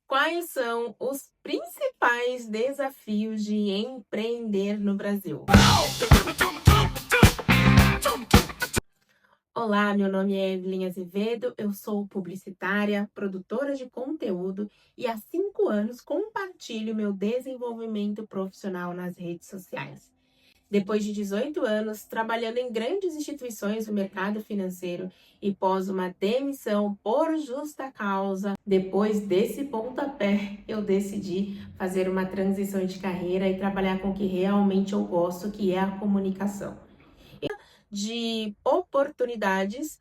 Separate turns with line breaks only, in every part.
Quais são os principais desafios de empreender no Brasil? Olá, meu nome é Evelyn Azevedo, eu sou publicitária, produtora de conteúdo e há 5 anos compartilho meu desenvolvimento profissional nas redes sociais. Depois de 18 anos trabalhando em grandes instituições do mercado financeiro e pós uma demissão por justa causa, depois desse pontapé, eu decidi fazer uma transição de carreira e trabalhar com o que realmente eu gosto, que é a comunicação. De oportunidades,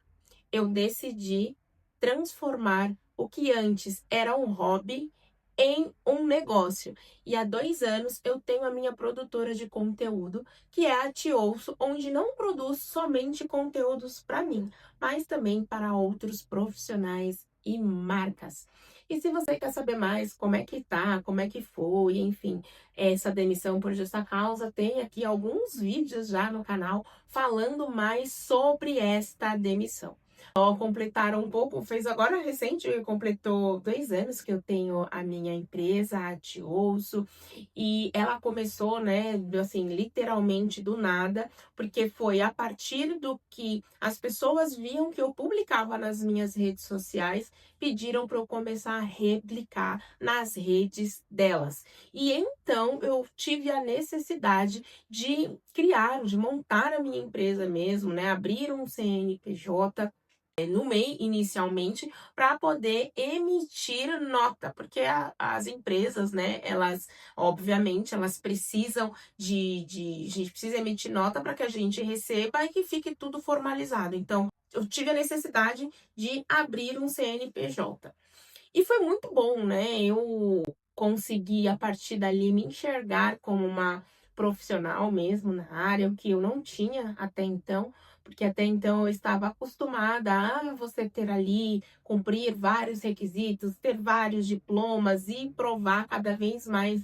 eu decidi transformar o que antes era um hobby em um negócio. E há 2 anos eu tenho a minha produtora de conteúdo, que é a Tiouço, onde não produzo somente conteúdos para mim, mas também para outros profissionais e marcas. E se você quer saber mais como é que tá, como é que foi, enfim, essa demissão por justa causa, tem aqui alguns vídeos já no canal falando mais sobre esta demissão. Completaram um pouco, fez agora recente, completou 2 anos que eu tenho a minha empresa, a Tiouço, e ela começou, né, assim, literalmente do nada, porque foi a partir do que as pessoas viam que eu publicava nas minhas redes sociais, pediram para eu começar a replicar nas redes delas. E então eu tive a necessidade de criar, de montar a minha empresa mesmo, né, abrir um CNPJ no MEI inicialmente para poder emitir nota, porque as empresas, né, elas obviamente elas precisam a gente precisa emitir nota para que a gente receba e que fique tudo formalizado. Então, eu tive a necessidade de abrir um CNPJ. E foi muito bom, né? Eu consegui a partir dali me enxergar como uma profissional mesmo na área, o que eu não tinha até então, porque até então eu estava acostumada a você ter ali, cumprir vários requisitos, ter vários diplomas e provar cada vez mais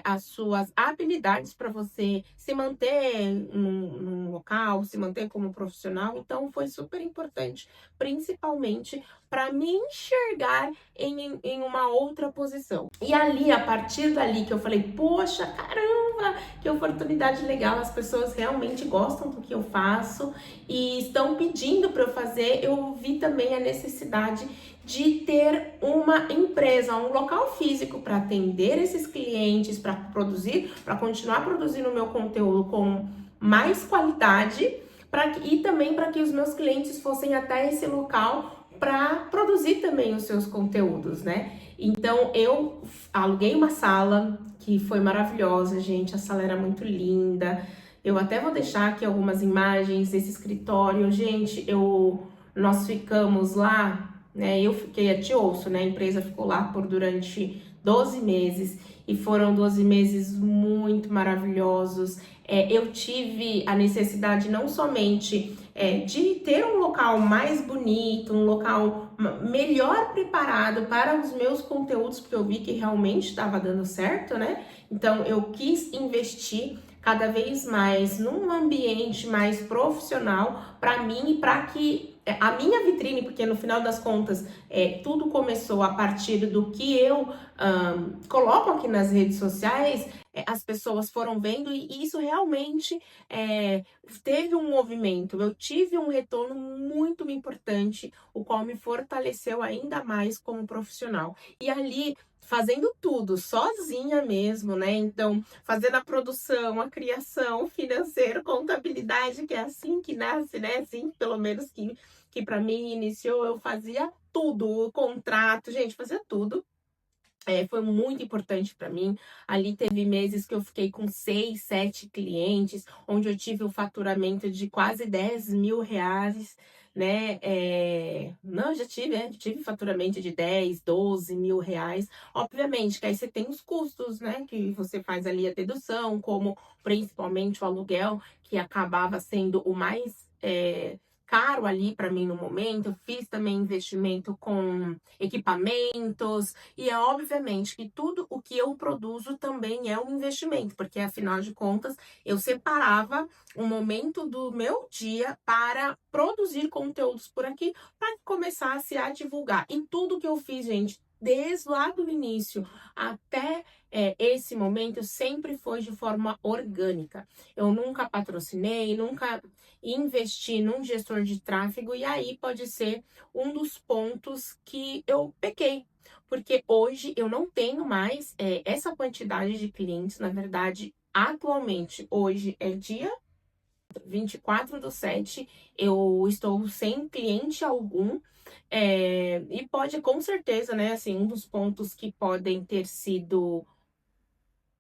as suas habilidades para você se manter num local, se manter como profissional. Então foi super importante, principalmente para me enxergar em uma outra posição. E ali, a partir dali que eu falei, poxa, caramba, que oportunidade legal, as pessoas realmente gostam do que eu faço e estão pedindo para eu fazer, eu vi também a necessidade de ter uma empresa, um local físico para atender esses clientes, para produzir, para continuar produzindo o meu conteúdo com mais qualidade, e também para que os meus clientes fossem até esse local para produzir também os seus conteúdos, né? Então eu aluguei uma sala que foi maravilhosa, gente. A sala era muito linda. Eu até vou deixar aqui algumas imagens desse escritório. Gente, nós ficamos lá, né? Eu fiquei a Tiouço, né? A empresa ficou lá durante 12 meses e foram 12 meses muito maravilhosos. Eu tive a necessidade não somente de ter um local mais bonito, um local melhor preparado para os meus conteúdos, porque eu vi que realmente estava dando certo, né? Então eu quis investir cada vez mais num ambiente mais profissional para mim e para que a minha vitrine, porque no final das contas tudo começou a partir do que eu coloco aqui nas redes sociais, as pessoas foram vendo e isso realmente teve um movimento. Eu tive um retorno muito importante, o qual me fortaleceu ainda mais como profissional. E ali fazendo tudo sozinha mesmo, né? Então, fazendo a produção, a criação, financeiro, contabilidade, que é assim que nasce, né? Assim, pelo menos que para mim iniciou, eu fazia tudo, o contrato, gente, fazia tudo. Foi muito importante para mim. Ali teve meses que eu fiquei com 6, 7 clientes, onde eu tive um faturamento de quase 10 mil reais, né? Não, tive faturamento de 10, 12 mil reais. Obviamente que aí você tem os custos, né? Que você faz ali a dedução, como principalmente o aluguel, que acabava sendo o mais caro ali para mim no momento. Eu fiz também investimento com equipamentos, e é obviamente que tudo o que eu produzo também é um investimento, porque afinal de contas eu separava um momento do meu dia para produzir conteúdos por aqui, para que começasse a divulgar. E tudo que eu fiz, gente, desde lá do início até esse momento, sempre foi de forma orgânica. Eu nunca patrocinei, nunca investi num gestor de tráfego, e aí pode ser um dos pontos que eu pequei. Porque hoje eu não tenho mais essa quantidade de clientes. Na verdade, atualmente, hoje é dia 24/7, eu estou sem cliente algum. E pode, com certeza, né, assim, um dos pontos que podem ter sido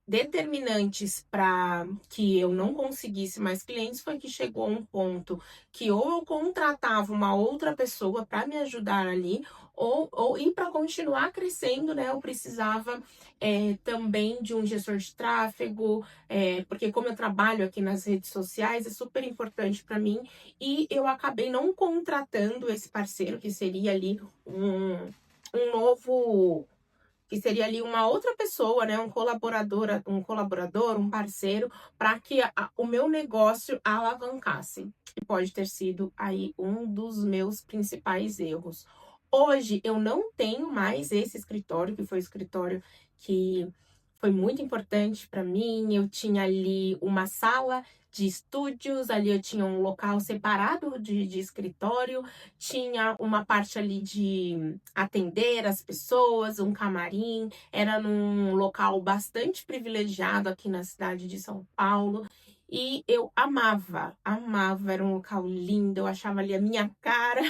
determinantes para que eu não conseguisse mais clientes foi que chegou um ponto que ou eu contratava uma outra pessoa para me ajudar ali, ou e para continuar crescendo, né, eu precisava também de um gestor de tráfego, porque como eu trabalho aqui nas redes sociais, é super importante para mim, e eu acabei não contratando esse parceiro, que seria ali um novo, que seria ali uma outra pessoa, né, um colaborador, um parceiro, para que o meu negócio alavancasse. E pode ter sido aí um dos meus principais erros. Hoje eu não tenho mais esse escritório, que foi o escritório que foi muito importante para mim. Eu tinha ali uma sala de estúdios, ali eu tinha um local separado de escritório, tinha uma parte ali de atender as pessoas, um camarim, era num local bastante privilegiado aqui na cidade de São Paulo. E eu amava, amava, era um local lindo, eu achava ali a minha cara.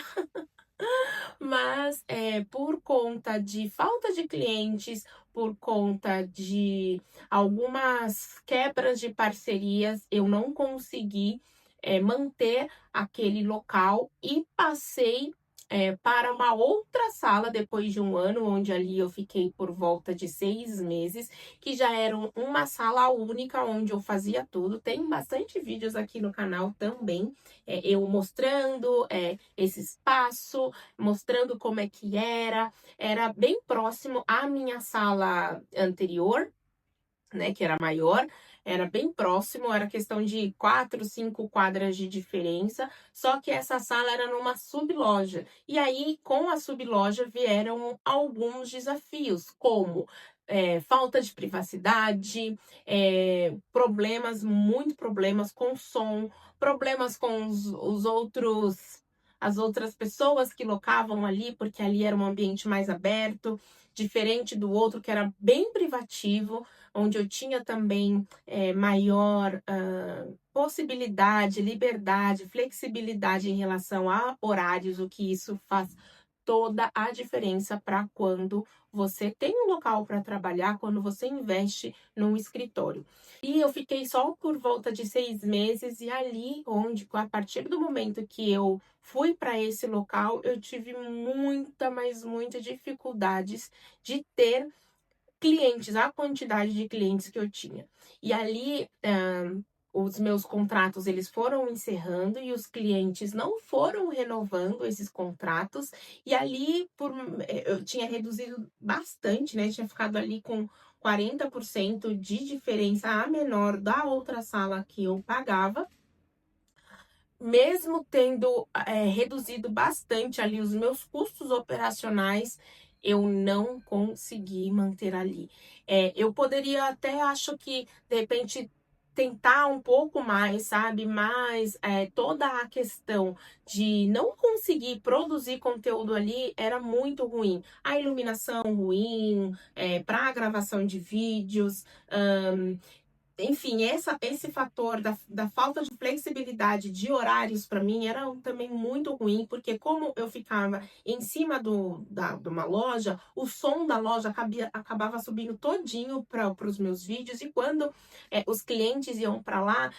Mas por conta de falta de clientes, por conta de algumas quebras de parcerias, eu não consegui manter aquele local e passei para uma outra sala depois de um ano, onde ali eu fiquei por volta de 6 meses, que já era uma sala única onde eu fazia tudo. Tem bastante vídeos aqui no canal também, eu mostrando esse espaço, mostrando como é que era bem próximo à minha sala anterior, né, que era maior, era bem próximo, era questão de 4, 5 quadras de diferença, só que essa sala era numa subloja. E aí, com a subloja, vieram alguns desafios, como falta de privacidade, problemas com som, problemas com os outros, as outras pessoas que locavam ali, porque ali era um ambiente mais aberto, diferente do outro que era bem privativo, onde eu tinha também maior possibilidade, liberdade, flexibilidade em relação a horários, o que isso faz toda a diferença para quando você tem um local para trabalhar, quando você investe num escritório. E eu fiquei só por volta de 6 meses, e ali onde, a partir do momento que eu fui para esse local, eu tive muita, mas muita dificuldades de ter clientes, a quantidade de clientes que eu tinha. E ali, os meus contratos eles foram encerrando e os clientes não foram renovando esses contratos. E ali eu tinha reduzido bastante, né? Tinha ficado ali com 40% de diferença a menor da outra sala que eu pagava. Mesmo tendo reduzido bastante ali os meus custos operacionais, eu não consegui manter ali. Eu poderia até, acho que, de repente, tentar um pouco mais, sabe? Mas toda a questão de não conseguir produzir conteúdo ali era muito ruim. A iluminação ruim, para a gravação de vídeos, enfim, esse fator da falta de flexibilidade de horários para mim era também muito ruim, porque como eu ficava em cima de uma loja, o som da loja acabava subindo todinho para os meus vídeos, e quando os clientes iam para lá,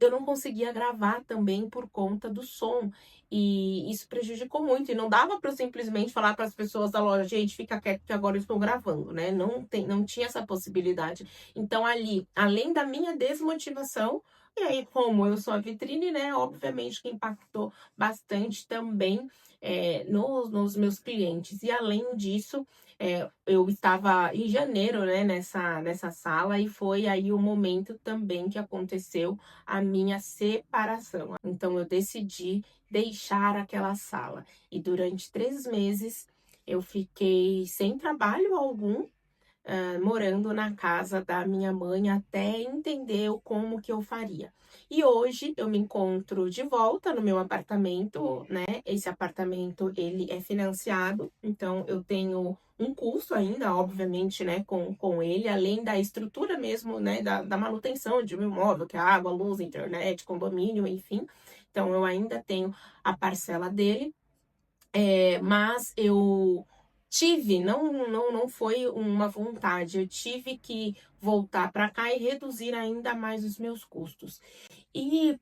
eu não conseguia gravar também por conta do som. E isso prejudicou muito, e não dava para eu simplesmente falar para as pessoas da loja: gente, fica quieto que agora eu estou gravando, né? Não tinha essa possibilidade. Então, ali, além da minha desmotivação, e aí, como eu sou a vitrine, né? Obviamente que impactou bastante também nos meus clientes. E além disso, eu estava em janeiro, né, nessa sala, e foi aí o momento também que aconteceu a minha separação. Então, eu decidi deixar aquela sala. E durante 3 meses eu fiquei sem trabalho algum, morando na casa da minha mãe até entender como que eu faria. E hoje eu me encontro de volta no meu apartamento, né? Esse apartamento ele é financiado, então eu tenho um custo ainda, obviamente, né, com ele, além da estrutura mesmo, né, da manutenção de um imóvel, que é água, luz, internet, condomínio, enfim. Então eu ainda tenho a parcela dele, mas eu tive, não foi uma vontade, eu tive que voltar para cá e reduzir ainda mais os meus custos. E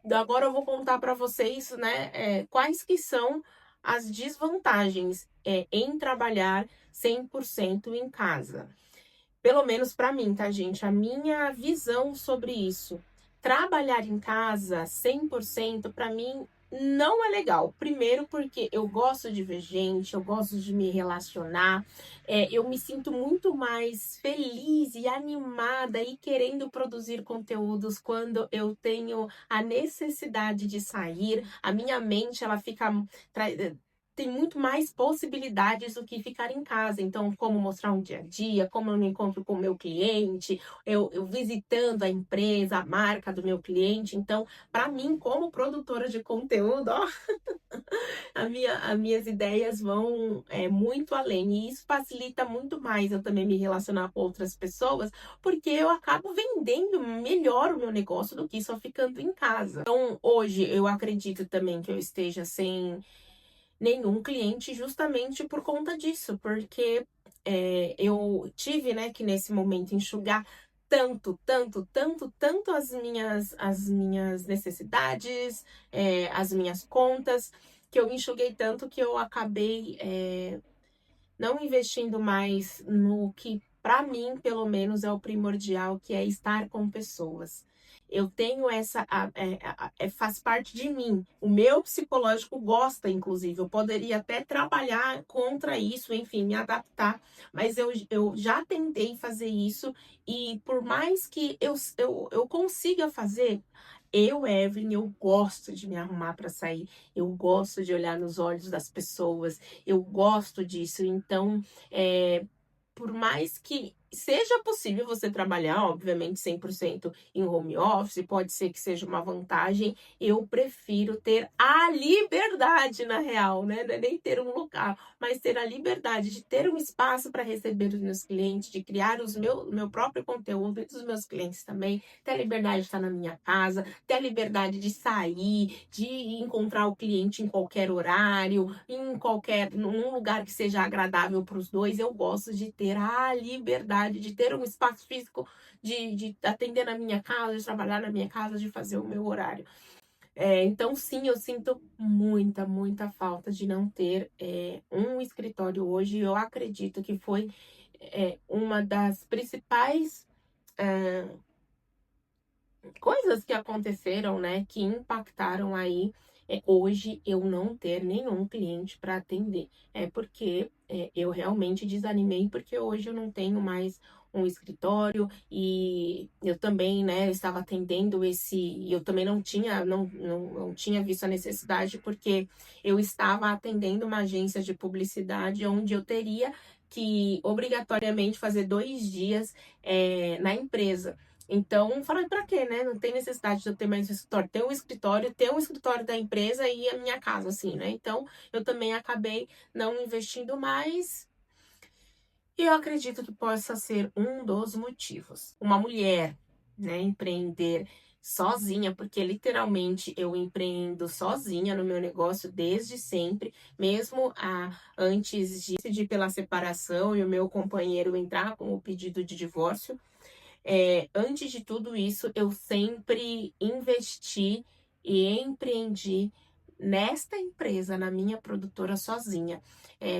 agora eu vou contar para vocês, né, quais que são as desvantagens em trabalhar 100% em casa. Pelo menos para mim, tá, gente? A minha visão sobre isso. Trabalhar em casa 100% para mim não é legal. Primeiro porque eu gosto de ver gente, eu gosto de me relacionar, eu me sinto muito mais feliz e animada e querendo produzir conteúdos quando eu tenho a necessidade de sair. A minha mente, ela fica tem muito mais possibilidades do que ficar em casa. Então, como mostrar um dia a dia, como eu me encontro com o meu cliente, eu visitando a empresa, a marca do meu cliente. Então, para mim, como produtora de conteúdo, ó, as minhas ideias vão muito além. E isso facilita muito mais eu também me relacionar com outras pessoas, porque eu acabo vendendo melhor o meu negócio do que só ficando em casa. Então, hoje, eu acredito também que eu esteja sem nenhum cliente justamente por conta disso, porque eu tive, né, que nesse momento enxugar tanto as minhas necessidades, as minhas contas, que eu enxuguei tanto que eu acabei não investindo mais no que, para mim, pelo menos, é o primordial, que é estar com pessoas. Eu tenho essa, faz parte de mim. O meu psicológico gosta, inclusive. Eu poderia até trabalhar contra isso, enfim, me adaptar. Mas eu já tentei fazer isso e por mais que eu consiga fazer, Evelyn, eu gosto de me arrumar para sair. Eu gosto de olhar nos olhos das pessoas. Eu gosto disso. Então, por mais que seja possível você trabalhar, obviamente, 100% em home office, pode ser que seja uma vantagem, eu prefiro ter a liberdade, na real, né? Não é nem ter um local, mas ter a liberdade de ter um espaço para receber os meus clientes, de criar meu próprio conteúdo e dos meus clientes também, ter a liberdade de estar na minha casa, ter a liberdade de sair, de encontrar o cliente em qualquer horário, num lugar que seja agradável para os dois. Eu gosto de ter a liberdade de ter um espaço físico, de atender na minha casa, de trabalhar na minha casa, de fazer o meu horário. Então, sim, eu sinto muita falta de não ter um escritório hoje. Eu acredito que foi uma das principais coisas que aconteceram, né, que impactaram aí hoje eu não ter nenhum cliente para atender. É porque eu realmente desanimei, porque hoje eu não tenho mais um escritório e eu também, né, estava atendendo eu também não tinha visto a necessidade, porque eu estava atendendo uma agência de publicidade onde eu teria que obrigatoriamente fazer 2 dias na empresa. Então, falei, pra quê, né? Não tem necessidade de eu ter mais um escritório. Tem um escritório da empresa e a minha casa, assim, né? Então, eu também acabei não investindo mais. E eu acredito que possa ser um dos motivos. Uma mulher, né, empreender sozinha, porque literalmente eu empreendo sozinha no meu negócio desde sempre, mesmo antes de decidir pela separação e o meu companheiro entrar com o pedido de divórcio. Antes de tudo isso, eu sempre investi e empreendi nesta empresa, na minha produtora sozinha.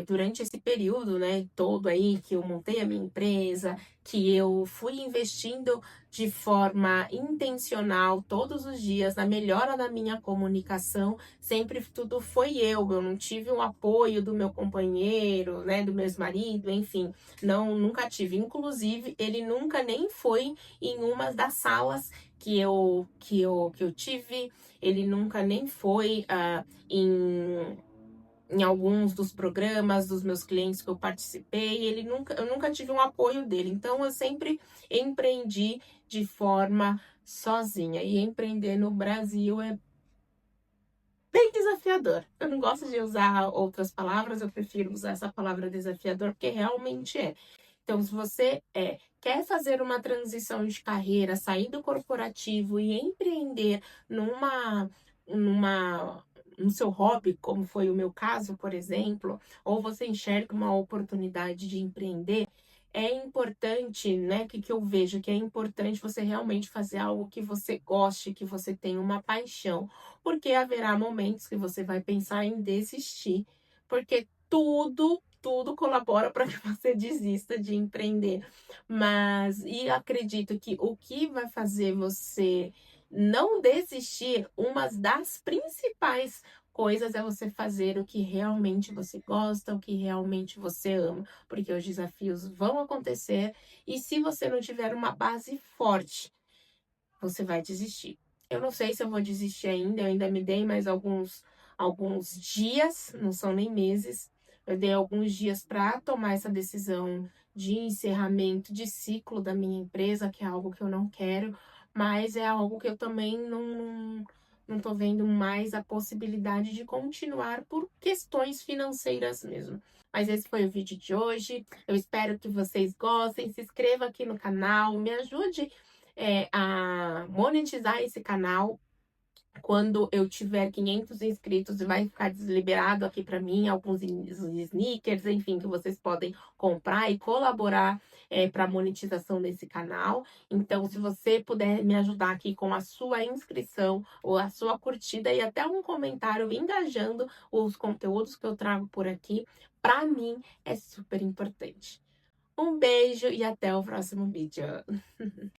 Durante esse período, né, todo aí que eu montei a minha empresa, que eu fui investindo de forma intencional todos os dias na melhora da minha comunicação, sempre tudo foi eu não tive o apoio do meu companheiro, né, do meu ex-marido, enfim, nunca tive. Inclusive, ele nunca nem foi em uma das salas que eu tive, ele nunca nem foi em em alguns dos programas dos meus clientes que eu participei, eu nunca tive um apoio dele. Então, eu sempre empreendi de forma sozinha. E empreender no Brasil é bem desafiador. Eu não gosto de usar outras palavras, eu prefiro usar essa palavra desafiador, porque realmente é. Então, se você quer fazer uma transição de carreira, sair do corporativo e empreender numa, no seu hobby, como foi o meu caso, por exemplo, ou você enxerga uma oportunidade de empreender, é importante, né, que eu vejo que é importante você realmente fazer algo que você goste, que você tenha uma paixão, porque haverá momentos que você vai pensar em desistir, porque tudo colabora para que você desista de empreender. E acredito que o que vai fazer você não desistir, uma das principais coisas é você fazer o que realmente você gosta, o que realmente você ama, porque os desafios vão acontecer e se você não tiver uma base forte, você vai desistir. Eu não sei se eu vou desistir ainda, eu ainda me dei mais alguns dias, não são nem meses. Eu dei alguns dias para tomar essa decisão de encerramento de ciclo da minha empresa, que é algo que eu não quero, mas é algo que eu também não tô vendo mais a possibilidade de continuar por questões financeiras mesmo. Mas esse foi o vídeo de hoje. Eu espero que vocês gostem. Se inscreva aqui no canal, me ajude a monetizar esse canal. Quando eu tiver 500 inscritos, vai ficar desliberado aqui para mim alguns sneakers, enfim, que vocês podem comprar e colaborar para a monetização desse canal. Então, se você puder me ajudar aqui com a sua inscrição ou a sua curtida e até um comentário engajando os conteúdos que eu trago por aqui, para mim é super importante. Um beijo e até o próximo vídeo.